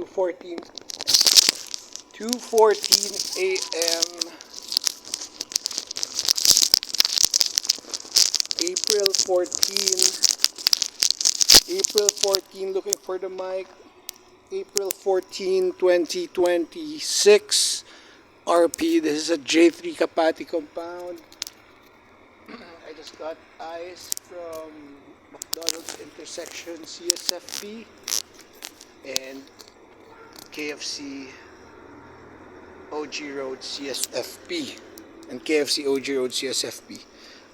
2:14 a.m. April 14, looking for the mic. April 14, 2026. RP, this is a J3 Kapati compound. I just got ice from McDonald's intersection CSFP and KFC OG Road CSFP and KFC OG Road CSFP.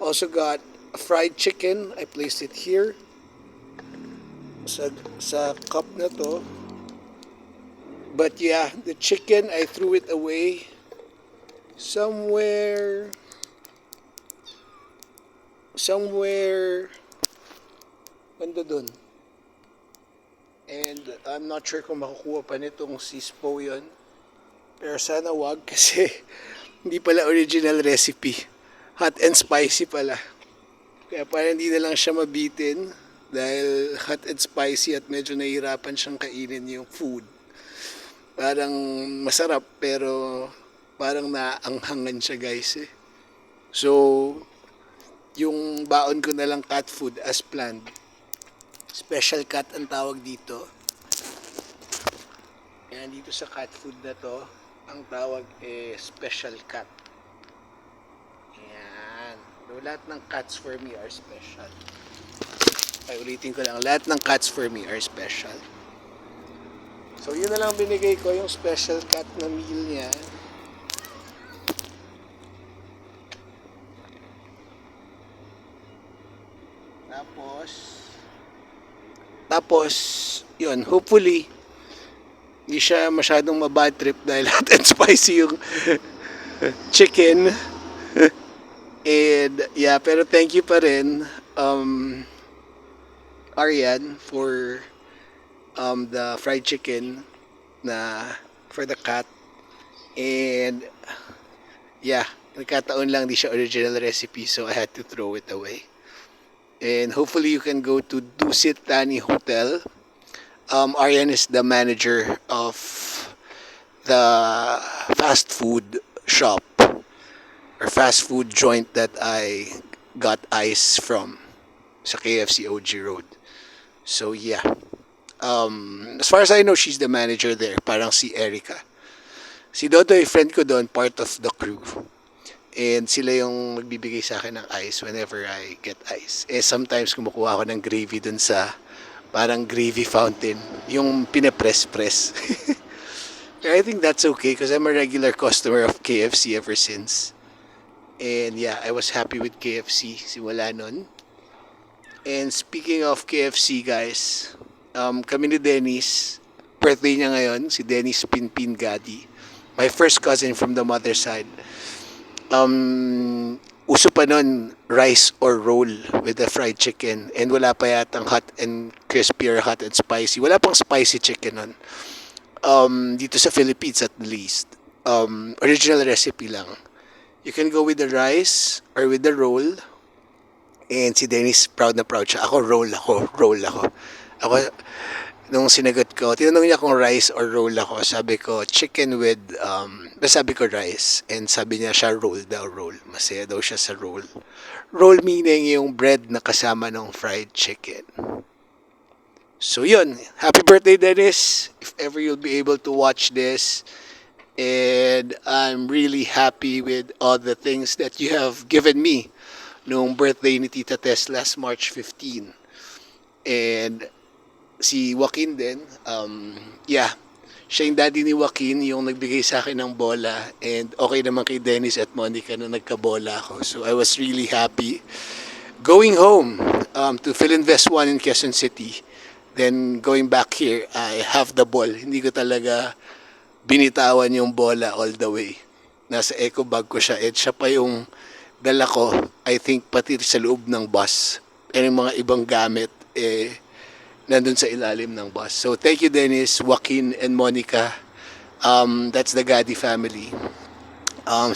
Also got a fried chicken. I placed it here sa cup na to. But yeah, the chicken, I threw it away somewhere banda dun. And I'm not sure kung makukuha pa nitong sispo yun. Pero sana wag kasi hindi pala original recipe. Hot and spicy pala. Kaya parang hindi na lang siya mabitin dahil hot and spicy at medyo nahihirapan siyang kainin yung food. Parang masarap pero parang naanghangan siya guys eh. So, yung baon ko na lang cat food as planned. Special cat ang tawag dito. Yan, dito sa cat food na to, ang tawag special cat. Yan. So, lahat ng cats for me are special. Ay, ulitin ko lang. Lahat ng cats for me are special. So, yun na lang binigay ko, yung special cat na meal niya. Tapos, yun, hopefully, hindi siya masyadong mabad trip dahil hot and spicy yung chicken. And, yeah, pero thank you pa rin, Arian, for the fried chicken for the cat. And yeah, nagkataon lang di siya original recipe, so I had to throw it away. And hopefully you can go to Dusit Thani Hotel. Arian is the manager of the fast food shop or fast food joint that I got ice from sa KFC OG Road. So yeah, as far as I know, she's the manager there. Parang si Erica. Si Dodoy, friend ko doon, part of the crew. And sila yung magbibigay sa akin ng ice whenever I get ice. Sometimes kumukuha ako ng gravy doon sa parang gravy fountain. Yung pinapress-press. I think that's okay because I'm a regular customer of KFC ever since. And yeah, I was happy with KFC simula nun. And speaking of KFC guys, kami ni Dennis, birthday niya ngayon, si Dennis Pinpin Gadi, my first cousin from the mother side. Uso pa nun rice or roll with the fried chicken, and wala pa yatang hot and crispy or hot and spicy. Wala pang spicy chicken nun. Dito sa Philippines at least. Original recipe lang. You can go with the rice or with the roll. And si Dennis, proud na proud siya. Roll ako. Ako, nung sinagot ko, tinanong niya kung rice or roll ako. Sabi ko, chicken with, sabi ko rice. And sabi niya siya, roll daw, roll. Masaya daw siya sa roll. Roll meaning yung bread na kasama ng fried chicken. So yun, happy birthday Dennis. If ever you'll be able to watch this. And I'm really happy with all the things that you have given me noong birthday ni Tita Tess last March 15. And si Joaquin din, yeah, siya yung daddy ni Joaquin, yung nagbigay sa akin ng bola. And okay naman kay Dennis at Monica na nagkabola ako. So I was really happy. Going home to Philinvest 1 in Quezon City. Then going back here, I have the ball. Hindi ko talaga binitawan yung bola all the way. Nasa eco bag ko siya. At siya pa yung dala ko, I think pati sa loob ng bus. And yung mga ibang gamit, nandun sa ilalim ng bus. So thank you Dennis, Joaquin, and Monica. That's the Gadi family.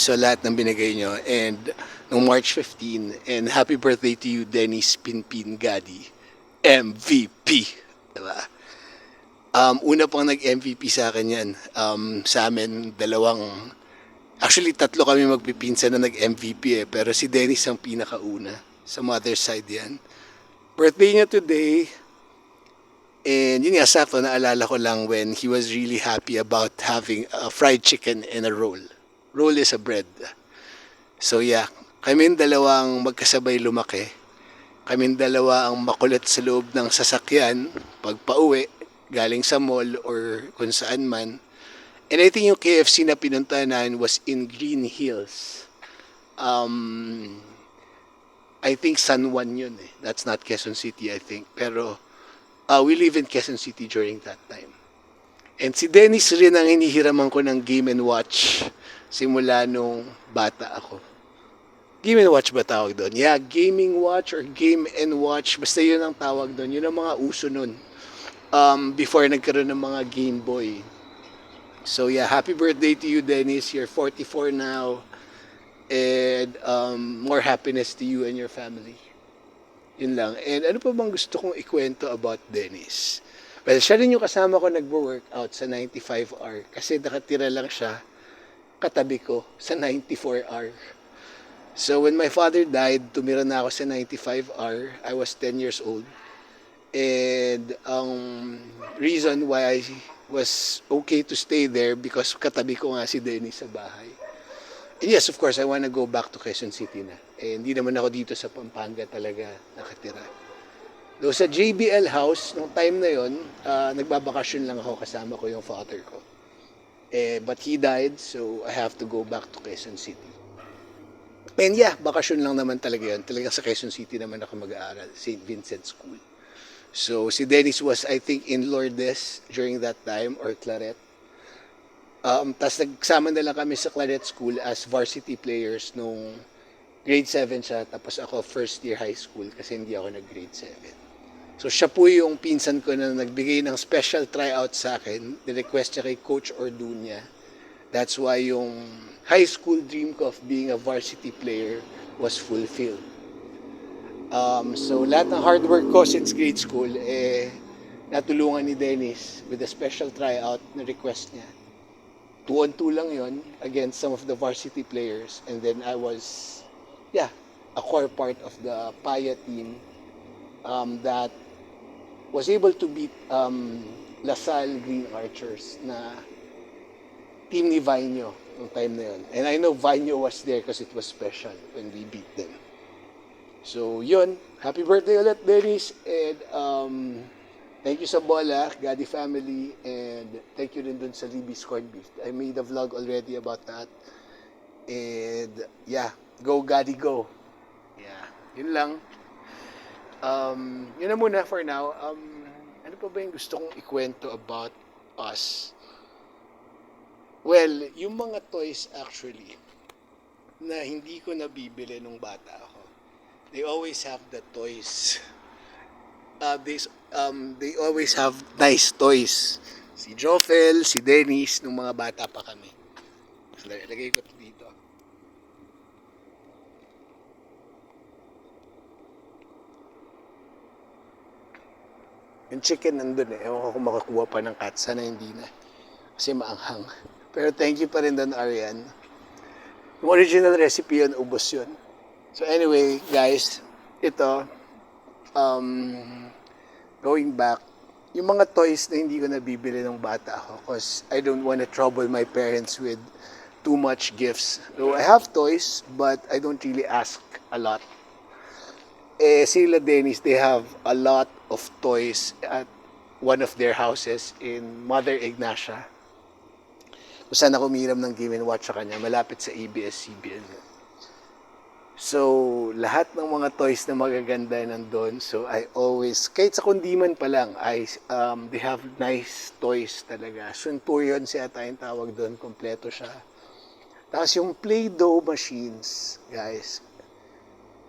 So lahat ng binigay nyo. And noong March 15. And happy birthday to you, Dennis Pinpin Gadi. MVP. Diba? Una pang nag-MVP sa akin yan. Sa amin, actually tatlo kami magpipinsan na nag-MVP pero si Dennis ang pinakauna. Sa mother side yan. Birthday niya today, and yun nga, sakto naalala ko lang when he was really happy about having a fried chicken and a roll. Roll is a bread. So yeah, kaming dalawang magkasabay lumaki. Kaming dalawa ang makulit sa loob ng sasakyan pag pauwi, galing sa mall or kung saan man. And I think yung KFC na pinuntahan namin was in Green Hills. I think San Juan yun eh. That's not Quezon City, I think. Pero we live in Quezon City during that time. And si Dennis rin ang hinihiraman ko ng Game and Watch simula nung bata ako. Game and Watch ba tawag doon? Yeah, Gaming Watch or Game and Watch. Basta yun ang tawag doon. Yun ang mga uso nun. Before nagkaroon ng mga Game Boy. So yeah, happy birthday to you, Dennis. You're 44 now. And more happiness to you and your family. Yun lang. And ano pa bang gusto kong ikwento about Dennis? Well, siya rin yung kasama ko nagwo-workout sa 95R. Kasi nakatira lang siya katabi ko sa 94R. So when my father died, tumira na ako sa 95R. I was 10 years old. And ang reason why I was okay to stay there because katabi ko nga si Dennis sa bahay. And yes, of course, I wanna go back to Quezon City na. Eh, hindi naman ako dito sa Pampanga talaga nakatira. Though sa JBL house, nung time na yon, nagbabakasyon lang ako kasama ko yung father ko. But he died, so I have to go back to Quezon City. And yeah, bakasyon lang naman talaga yun. Talagang sa Quezon City naman ako mag-aaral, St. Vincent School. So si Dennis was, I think, in Lourdes during that time, or Claret. Tapos nagsama na lang kami sa Claret School as varsity players nung grade 7 siya. Tapos ako first year high school kasi hindi ako nag-grade 7. So siya po yung pinsan ko na nagbigay ng special tryout sa akin. Nirequest niya kay Coach Orduña. That's why yung high school dream ko of being a varsity player was fulfilled. So lahat ng hard work ko since grade school, natulungan ni Dennis with a special tryout na request niya. 2-on-2 lang yon against some of the varsity players. And then I was, a core part of the Paya team that was able to beat LaSalle Green Archers na team ni Vaino nung time na yun. And I know Vaino was there because it was special when we beat them. So yun, happy birthday ulit, Dennis. And thank you sa Bola, Gadi family, and thank you rin dun sa Libby's Corned Beef. I made a vlog already about that. And yeah, go Gadi, go. Yeah, yun lang. Yun na muna for now. Ano pa ba yung gusto kong ikwento about us? Well, yung mga toys actually na hindi ko nabibili nung bata ako, they always have the toys. They always have nice toys. Si Joffel, si Dennis, nung mga bata pa kami. So, lagay ko ito dito. Yung chicken nandun eh. Ewan ko kung makakuha pa ng cat. Sana hindi na. Kasi maanghang. Pero thank you pa rin doon, Arian. Yung original recipe yun, ubos yun. So anyway, guys, ito, going back, yung mga toys na hindi ko nabibili ng bata ako because I don't want to trouble my parents with too much gifts. So I have toys, but I don't really ask a lot. Sila Dennis, they have a lot of toys at one of their houses in Mother Ignacia. Kung saan ako umiram ng Game & Watch sa kanya, malapit sa ABS-CBN. So, lahat ng mga toys na magaganda nandun. So, I always, kahit sa kundiman pa lang, they have nice toys talaga. Suntuyon siya tayong tawag doon, kompleto siya. Tapos yung Play-Doh machines, guys,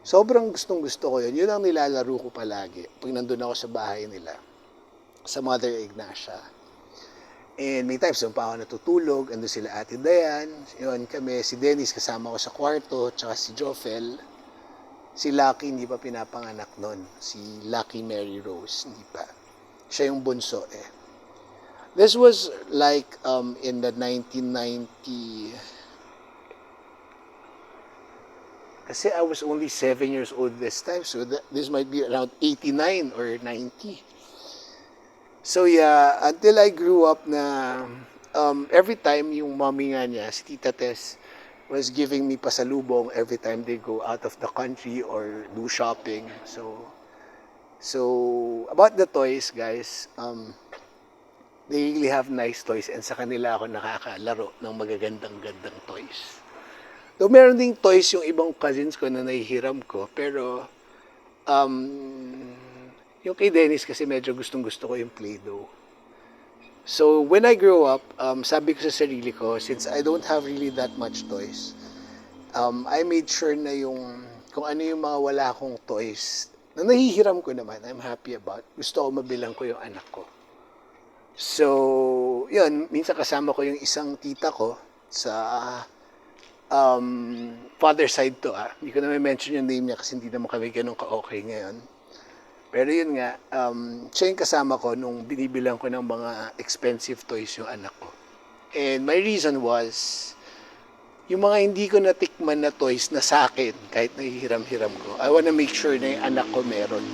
sobrang gustong gusto ko yun. Yun ang nilalaro ko palagi pag nandun ako sa bahay nila, sa Mother Ignacia. And may times doon pa ako natutulog, andun sila Ate Dayan, yun kami, si Dennis kasama ko sa kwarto, tsaka si Joffel. Si Lucky hindi pa pinapanganak nun, si Lucky Mary Rose, hindi pa. Siya yung bunso eh. This was like in the 1990. Kasi I was only 7 years old this time, so this might be around 89 or 90. So yeah, until I grew up na every time yung mommy nga niya, si Tita Tess, was giving me pasalubong every time they go out of the country or do shopping. So about the toys, guys, they really have nice toys and sa kanila ako nakakalaro ng magagandang-gandang toys. Though meron ding toys yung ibang cousins ko na nahihiram ko, pero yung kay Dennis kasi medyo gustong-gusto ko yung Play-Doh. So when I grow up, sabi ko sa sarili ko, since I don't have really that much toys, I made sure na yung kung ano yung mga wala akong toys na nahihiram ko naman, I'm happy about. Gusto ko mabilang ko yung anak ko. So, yun, minsan kasama ko yung isang tita ko sa father side to. Hindi ko na may mention yung name niya kasi hindi naman kami ganun ka-okay ngayon. Pero yun nga, siya yung kasama ko nung binibilang ko ng mga expensive toys yung anak ko. And my reason was, yung mga hindi ko natikman na toys na sa akin, kahit nahihiram-hiram ko, I wanna make sure na yung anak ko meron.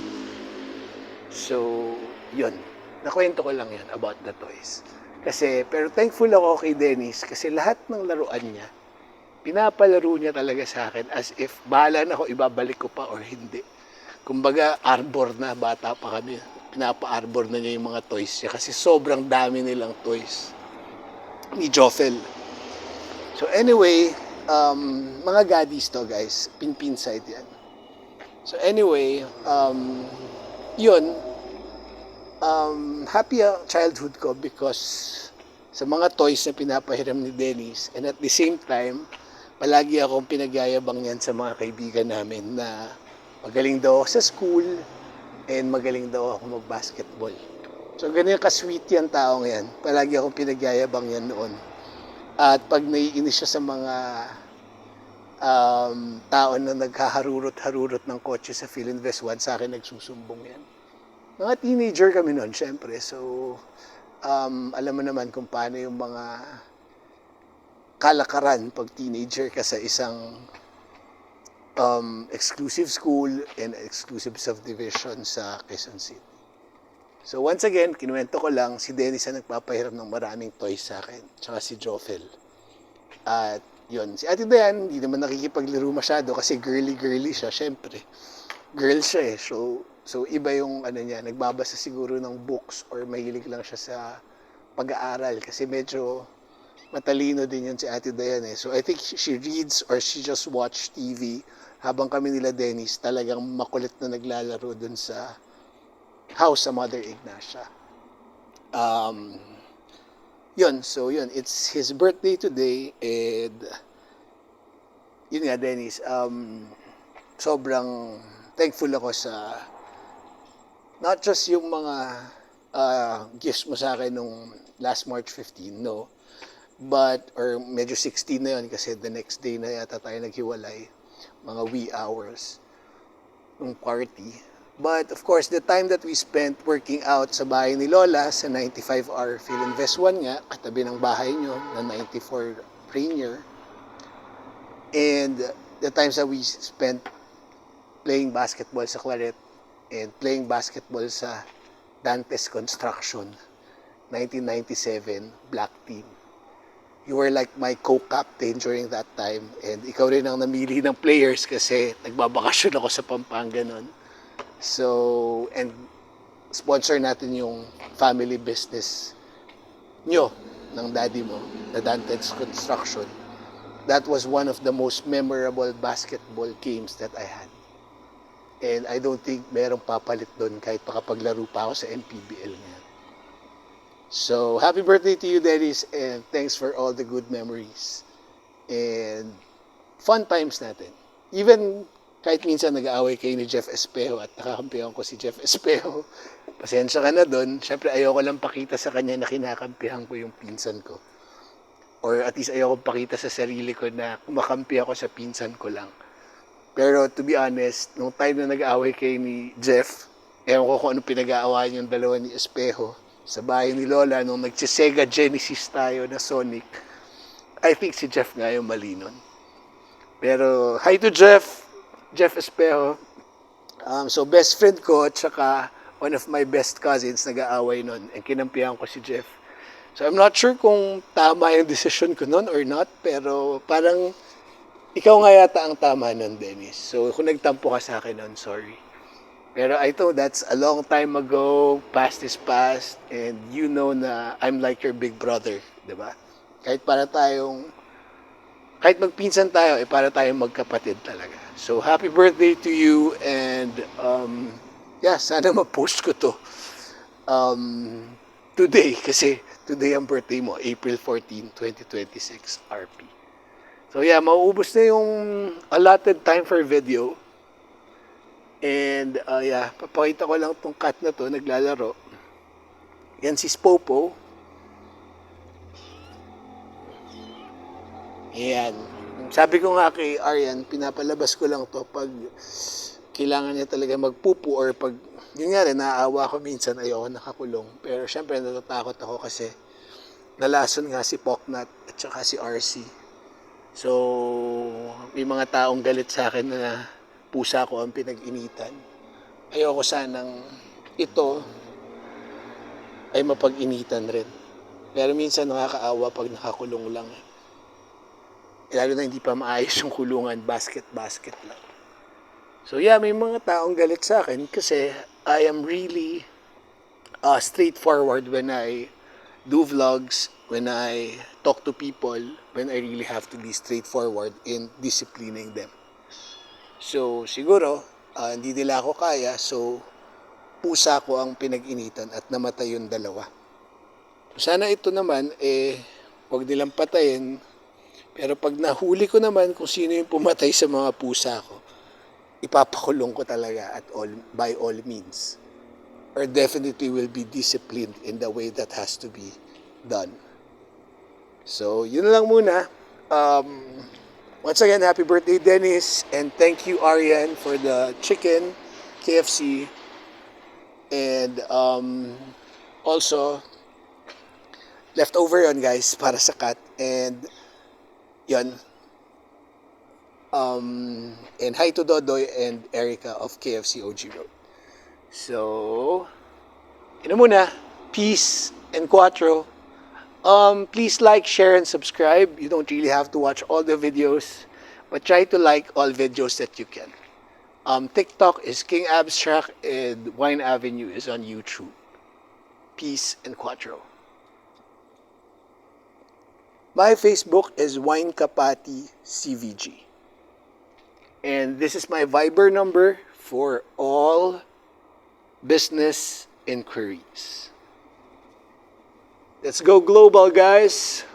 So, yun. Nakwento ko lang yun about the toys. Kasi, pero thankful ako kay Dennis kasi lahat ng laruan niya, pinapalaro niya talaga sa akin as if bahala na ako ibabalik ko pa or hindi. Kumbaga, arbor na, bata pa kami. Pinapa-arbor na niya yung mga toys niya kasi sobrang dami nilang toys ni Joffel. So anyway, mga gaddies to guys, pin-pin side yan. So anyway, yun, happy childhood ko because sa mga toys na pinapahiram ni Dennis and at the same time, palagi akong pinagyayabang yan sa mga kaibigan namin na magaling daw ako sa school and magaling daw ako mag-basketball. So ganyan ka-sweet yan taong yan. Palagi akong pinagyayabang yan noon. At pag naiinis siya sa mga tao na naghaharurot-harurot ng kotse sa Philinvest 1, sa akin nagsusumbong yan. Mga teenager kami noon, syempre. So, alam mo naman kung paano yung mga kalakaran pag teenager ka sa isang exclusive school and exclusive subdivision sa Quezon City. So once again, kinuwento ko lang, si Dennis ang nagpapahiram ng maraming toys sa akin, tsaka si Joffel. At yun, si Ate Dayan, hindi naman nakikipaglaro masyado kasi girly-girly siya, syempre. Girl siya eh, so iba yung ano niya, nagbabasa siguro ng books or mahilig lang siya sa pag-aaral kasi medyo matalino din yun si Ate Dayan eh. So I think she reads or she just watch TV habang kami nila Dennis talagang makulit na naglalaro dun sa house sa Mother Ignacia. Yun, so yun, it's his birthday today and yun nga Dennis, sobrang thankful ako sa not just yung mga gifts mo sa akin nung last March 15, no, but, or medyo 16 na yun kasi the next day na yata tayo naghiwalay, mga wee hours ng party. But of course, the time that we spent working out sa bahay ni Lola sa 95R Philinvest 1 nga, katabi ng bahay nyo na 94 Rainier. And the times that we spent playing basketball sa Claret and playing basketball sa Dantes Construction 1997 Black Team. You were like my co-captain during that time and ikaw rin ang namili ng players kasi nagbabakasyon ako sa Pampanga noon. So, and sponsor natin yung family business nyo ng daddy mo, the Dantes Construction. That was one of the most memorable basketball games that I had. And I don't think merong papalit doon kahit makapaglaro pa ako sa MPBL ngayon. So, happy birthday to you, Dennis, and thanks for all the good memories. And fun times natin. Even kahit minsan nag-aaway kayo ni Jeff Espejo at nakakampihan ko si Jeff Espejo, pasensya ka na doon. Siyempre, ayoko lang pakita sa kanya na kinakampihan ko yung pinsan ko. Or at least ayoko pakita sa sarili ko na kumakampi ako sa pinsan ko lang. Pero to be honest, nung time na nag-aaway kayo ni Jeff, ewan ko kung ano pinag-aawayan yung dalawa ni Espejo, sa bahay ni Lola nung nag-Sega Genesis tayo na Sonic. I think si Jeff nga yung mali nun. Pero hi to Jeff, Jeff Espejo. So best friend ko at saka one of my best cousins nag-aaway nun and kinampihan ko si Jeff. So I'm not sure kung tama yung decision ko nun or not, pero parang ikaw nga yata ang tama nun, Dennis. So kung nagtampo ka sa akin nun, sorry. Pero I know that's a long time ago, past is past, and you know na I'm like your big brother, di ba? Kahit magpinsan tayo, para tayong magkapatid talaga. So happy birthday to you, and yeah, sana ma-post ko to today, kasi today ang birthday mo, April 14, 2026, RP. So yeah, mauubos na yung allotted time for video. And yeah, papakita ko lang tong cat na to, naglalaro. Yan si Spopo. Ayan. Sabi ko nga kay Aryan, pinapalabas ko lang to pag kailangan niya talaga magpupu or pag, yun nga rin, naaawa ko minsan, ayoko nakakulong. Pero syempre natatakot ako kasi nalason nga si Poknat at saka si RC. So, may mga taong galit sa akin na pusa ko ang pinag-initan. Ayoko sanang ito ay mapag-initan rin. Pero minsan nakakaawa pag nakakulong lang. Lalo na hindi pa maayos yung kulungan, basket lang. So yeah, may mga taong galit sa akin kasi I am really straightforward when I do vlogs, when I talk to people, when I really have to be straightforward in disciplining them. So, siguro, hindi nila ako kaya, so, pusa ko ang pinag-initan at namatay yung dalawa. Sana ito naman, wag nilang patayin, pero pag nahuli ko naman kung sino yung pumatay sa mga pusa ko, ipapakulong ko talaga by all means. Or definitely will be disciplined in the way that has to be done. So, yun lang muna. Once again, happy birthday, Dennis, and thank you, Aryan, for the chicken, KFC, and also, leftover yon guys, para sa cat, and yun, and hi to Dodoy and Erica of KFC OG Road. So, yun muna, peace and quattro. Please like, share, and subscribe. You don't really have to watch all the videos, but try to like all videos that you can. TikTok is King Abstract, and Wine Avenue is on YouTube. Peace and quattro. My Facebook is Wine Kapati CVG. And this is my Viber number for all business inquiries. Let's go global, guys.